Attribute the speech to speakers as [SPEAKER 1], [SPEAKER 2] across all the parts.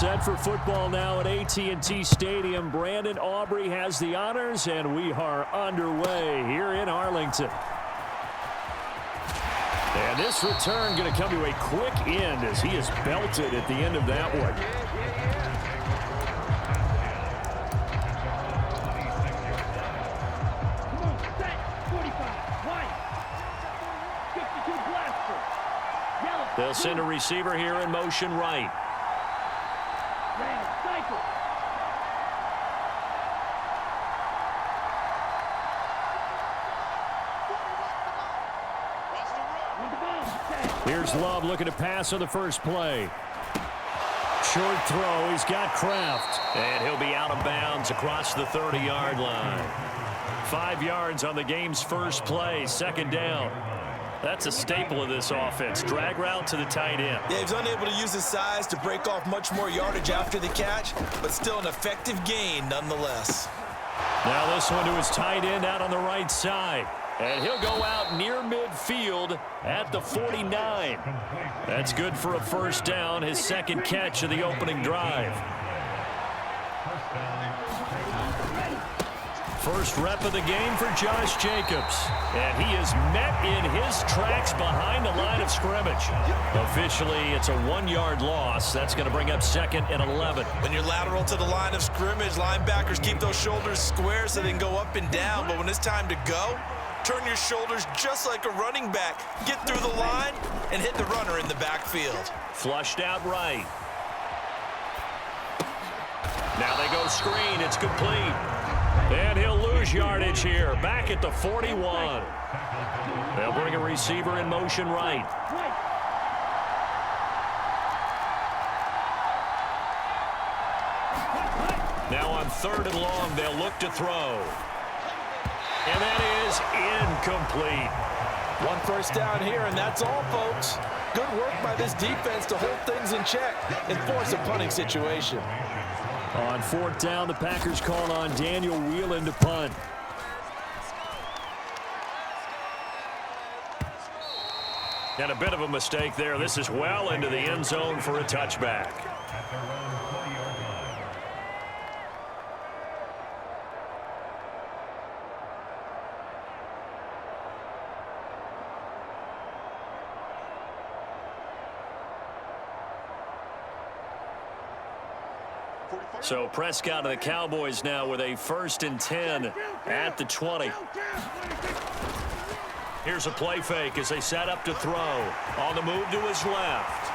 [SPEAKER 1] Set for football now at AT&T Stadium. Brandon Aubrey has the honors, and we are underway here in Arlington. And this return going to come to a quick end as he is belted at the end of that one. They'll send a receiver here in motion right. Here's Love looking to pass on the first play. Short throw. He's got Kraft. And he'll be out of bounds across the 30-yard line. 5 yards on the game's first play. Second down. That's a staple of this offense. Drag route to the tight end.
[SPEAKER 2] Yeah, he's unable to use his size to break off much more yardage after the catch, but still an effective gain nonetheless.
[SPEAKER 1] Now this one to his tight end out on the right side. And he'll go out near midfield at the 49. That's good for a first down, his second catch of the opening drive. First rep of the game for Josh Jacobs. And he is met in his tracks behind the line of scrimmage. Officially, it's a 1-yard loss. That's going to bring up 2nd and 11.
[SPEAKER 2] When you're lateral to the line of scrimmage, linebackers keep those shoulders square so they can go up and down. But when it's time to go, turn your shoulders just like a running back. Get through the line and hit the runner in the backfield.
[SPEAKER 1] Flushed out right. Now they go screen. It's complete. And he'll lose yardage here. Back at the 41. They'll bring a receiver in motion right. Now on 3rd and long, they'll look to throw. And that is incomplete.
[SPEAKER 2] 1 first down here, and that's all, folks. Good work by this defense to hold things in check and force a punting situation.
[SPEAKER 1] On 4th down, the Packers call on Daniel Whelan to punt. And a bit of a mistake there. This is well into the end zone for a touchback. So Prescott and the Cowboys now with a 1st and 10 at the 20. Here's a play fake as they set up to throw. On the move to his left.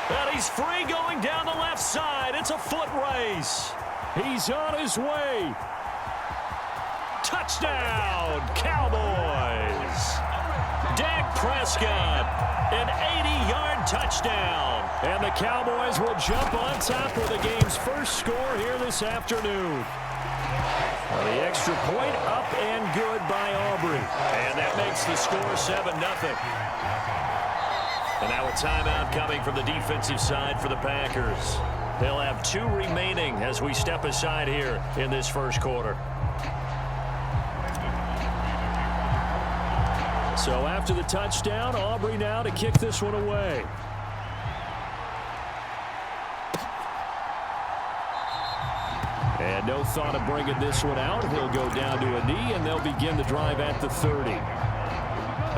[SPEAKER 1] And he's free going down the left side. It's a foot race. He's on his way. Touchdown, Cowboys. Dak Prescott, an 80-yard touchdown. And the Cowboys will jump on top with the game's first score here this afternoon. Well, the extra point up and good by Aubrey. And that makes the score 7-0. And now a timeout coming from the defensive side for the Packers. They'll have 2 remaining as we step aside here in this first quarter. So after the touchdown, Aubrey now to kick this one away. And no thought of bringing this one out. He'll go down to a knee, and they'll begin the drive at the 30.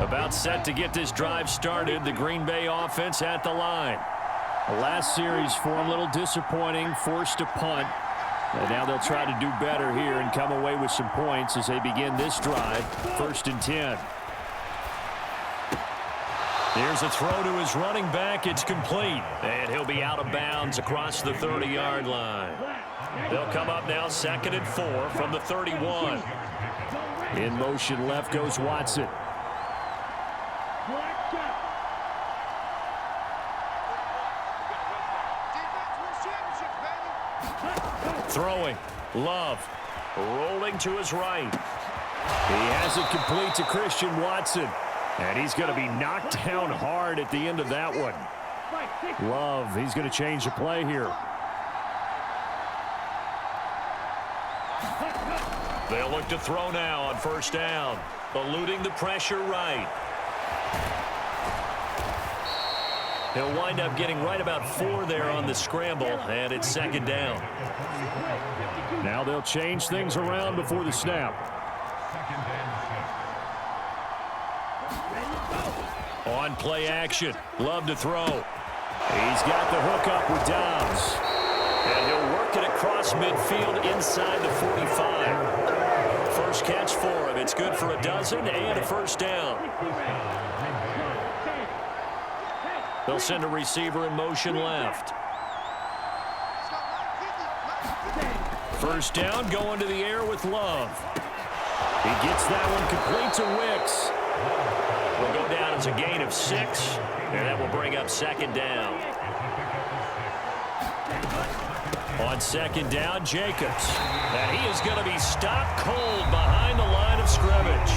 [SPEAKER 1] About set to get this drive started, the Green Bay offense at the line. The last series for them, a little disappointing, forced to punt. And now they'll try to do better here and come away with some points as they begin this drive, 1st and 10. Here's a throw to his running back. It's complete. And he'll be out of bounds across the 30-yard line. They'll come up now 2nd and 4 from the 31. In motion left goes Watson. Throwing. Love. Rolling to his right. He has it complete to Christian Watson. And he's going to be knocked down hard at the end of that one. Love, he's going to change the play here. They'll look to throw now on 1st down. Eluding the pressure right. He'll wind up getting right about 4 there on the scramble, and it's second down.
[SPEAKER 3] Now they'll change things around before the snap.
[SPEAKER 1] On play action. Love to throw. He's got the hook up with Dobbs. And he'll work it across midfield inside the 45. First catch for him. It's good for a dozen and a first down. They'll send a receiver in motion left. First down, going to the air with Love. He gets that one complete to Wicks. Will go down as a gain of 6, and that will bring up second down. On second down, Jacobs. And he is going to be stopped cold behind the line of scrimmage.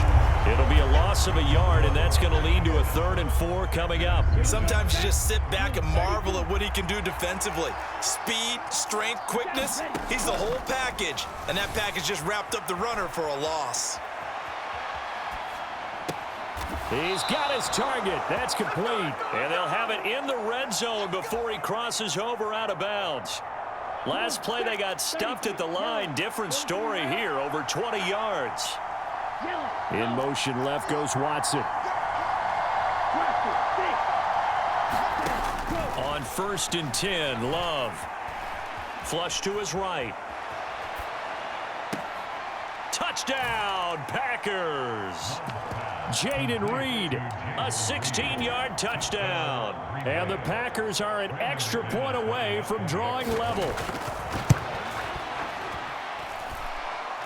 [SPEAKER 1] It'll be a loss of a yard, and that's going to lead to a 3rd and 4 coming up.
[SPEAKER 2] Sometimes you just sit back and marvel at what he can do defensively. Speed, strength, quickness, he's the whole package. And that package just wrapped up the runner for a loss.
[SPEAKER 1] He's got his target. That's complete. And they'll have it in the red zone before he crosses over out of bounds. Last play, they got stuffed at the line. Different story here, over 20 yards.
[SPEAKER 3] In motion left goes Watson.
[SPEAKER 1] On 1st and 10, Love. Flush to his right. Touchdown, Packers. Jaden Reed, a 16-yard touchdown. And the Packers are an extra point away from drawing level.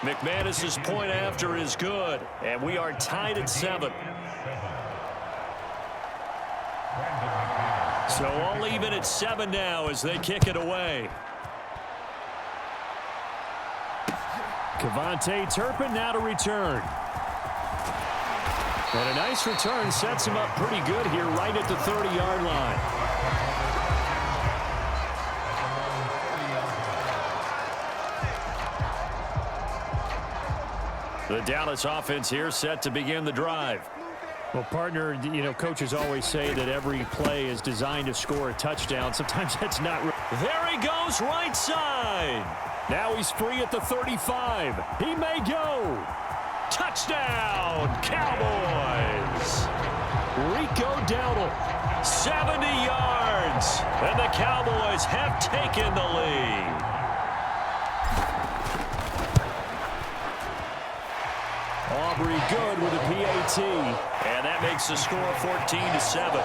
[SPEAKER 1] McManus's point after is good, and we are tied at 7. So all even at 7 now as they kick it away.
[SPEAKER 3] Kevontae Turpin now to return. And a nice return sets him up pretty good here right at the 30-yard line.
[SPEAKER 1] The Dallas offense here set to begin the drive.
[SPEAKER 3] Well, partner, you know, coaches always say that every play is designed to score a touchdown. Sometimes that's not real.
[SPEAKER 1] There he goes, right side.
[SPEAKER 3] Now he's free at the 35. He may go.
[SPEAKER 1] Touchdown, Cowboys.
[SPEAKER 3] Rico Dowdle.
[SPEAKER 1] 70 yards. And the Cowboys have taken the lead.
[SPEAKER 3] Aubrey good with a PAT.
[SPEAKER 1] And that makes the score 14-7.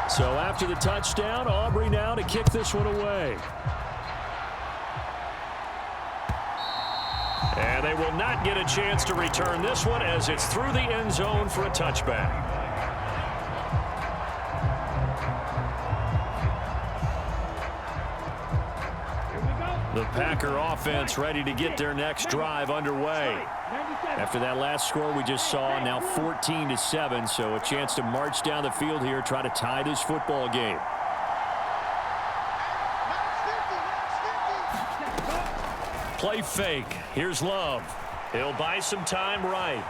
[SPEAKER 3] So after the touchdown, Aubrey now to kick this one away.
[SPEAKER 1] And they will not get a chance to return this one as it's through the end zone for a touchback. The Packer offense ready to get their next drive underway. After that last score we just saw, now 14-7, so a chance to march down the field here, try to tie this football game. Play fake. Here's Love. He'll buy some time right.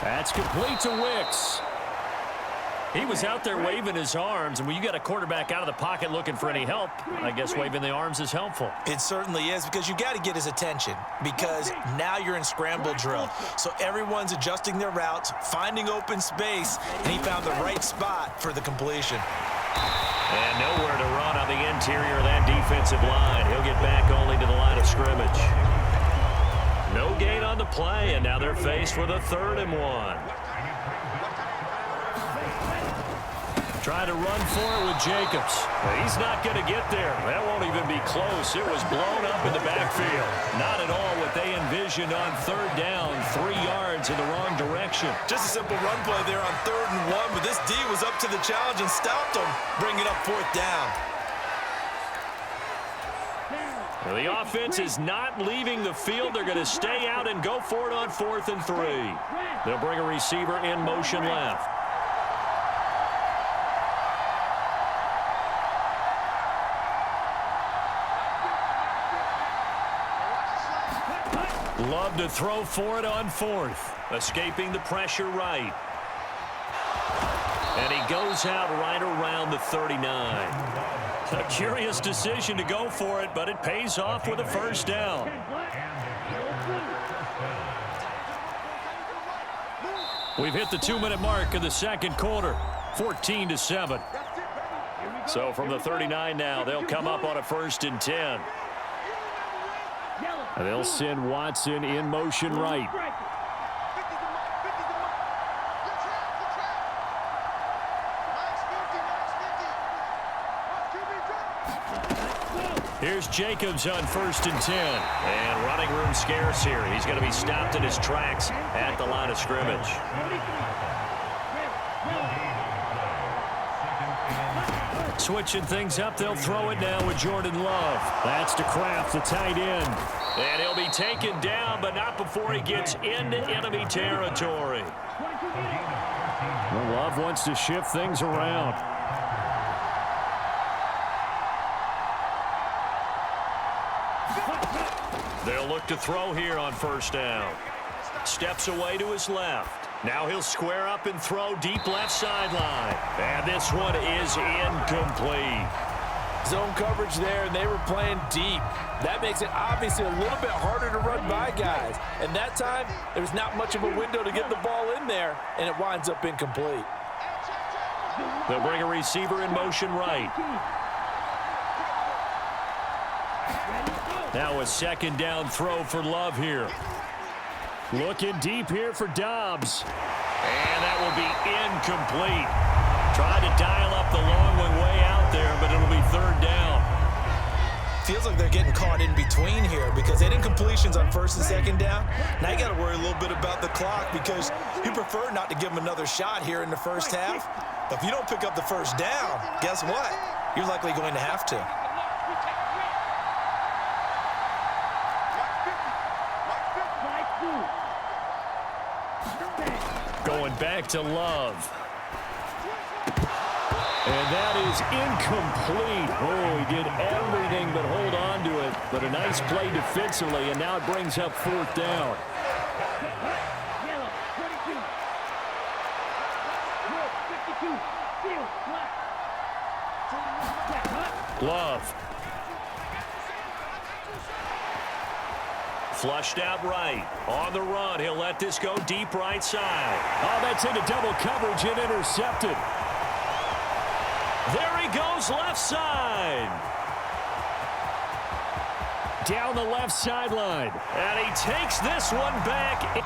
[SPEAKER 3] That's complete to Wicks.
[SPEAKER 1] He was out there waving his arms, and when you got a quarterback out of the pocket looking for any help, I guess waving the arms is helpful.
[SPEAKER 2] It certainly is, because you got to get his attention, because now you're in scramble drill. So everyone's adjusting their routes, finding open space, and he found the right spot for the completion.
[SPEAKER 1] And nowhere to run on the interior of that defensive line. He'll get back only to the line of scrimmage. No gain on the play, and now they're faced with a 3rd and 1. Try to run for it with Jacobs. He's not going to get there. That won't even be close. It was blown up in the backfield. Not at all what they envisioned on 3rd down, 3 yards in the wrong direction.
[SPEAKER 2] Just a simple run play there on 3rd and 1, but this D was up to the challenge and stopped him, bringing up 4th down.
[SPEAKER 1] Well, the offense is not leaving the field. They're going to stay out and go for it on 4th and 3. They'll bring a receiver in motion left. Love to throw for it on fourth. Escaping the pressure right. And he goes out right around the 39. A curious decision to go for it, but it pays off with a first down. We've hit the 2-minute mark of the second quarter, 14-7. So from the 39 now, they'll come up on a 1st and 10. They'll send Watson in motion right. Here's Jacobs on 1st and 10. And running room scarce here. He's going to be stopped in his tracks at the line of scrimmage. Switching things up, they'll throw it now with Jordan Love. That's to Kraft, the tight end. And he'll be taken down, but not before he gets into enemy territory.
[SPEAKER 3] Well, Love wants to shift things around.
[SPEAKER 1] They'll look to throw here on 1st down. Steps away to his left. Now he'll square up and throw deep left sideline. And this one is incomplete.
[SPEAKER 2] Zone coverage there, and they were playing deep. That makes it obviously a little bit harder to run by guys. And that time, there was not much of a window to get the ball in there, and it winds up incomplete.
[SPEAKER 1] They'll bring a receiver in motion right. Now a 2nd down throw for Love here.
[SPEAKER 3] Looking deep here for Dobbs.
[SPEAKER 1] And that will be incomplete. Tried to dial up the long one way out there, but it'll be 3rd down.
[SPEAKER 2] Feels like they're getting caught in between here because they had incompletions on 1st and 2nd down. Now you got to worry a little bit about the clock because you prefer not to give them another shot here in the first half. But if you don't pick up the 1st down, guess what? You're likely going to have to.
[SPEAKER 1] Going back to Love.
[SPEAKER 3] And that is incomplete. Oh, he did everything but hold on to it. But a nice play defensively, and now it brings up 4th down.
[SPEAKER 1] Love. Flushed out right. On the run, he'll let this go deep right side.
[SPEAKER 3] Oh, that's into double coverage and intercepted.
[SPEAKER 1] There he goes left side.
[SPEAKER 3] Down the left sideline.
[SPEAKER 1] And he takes this one back.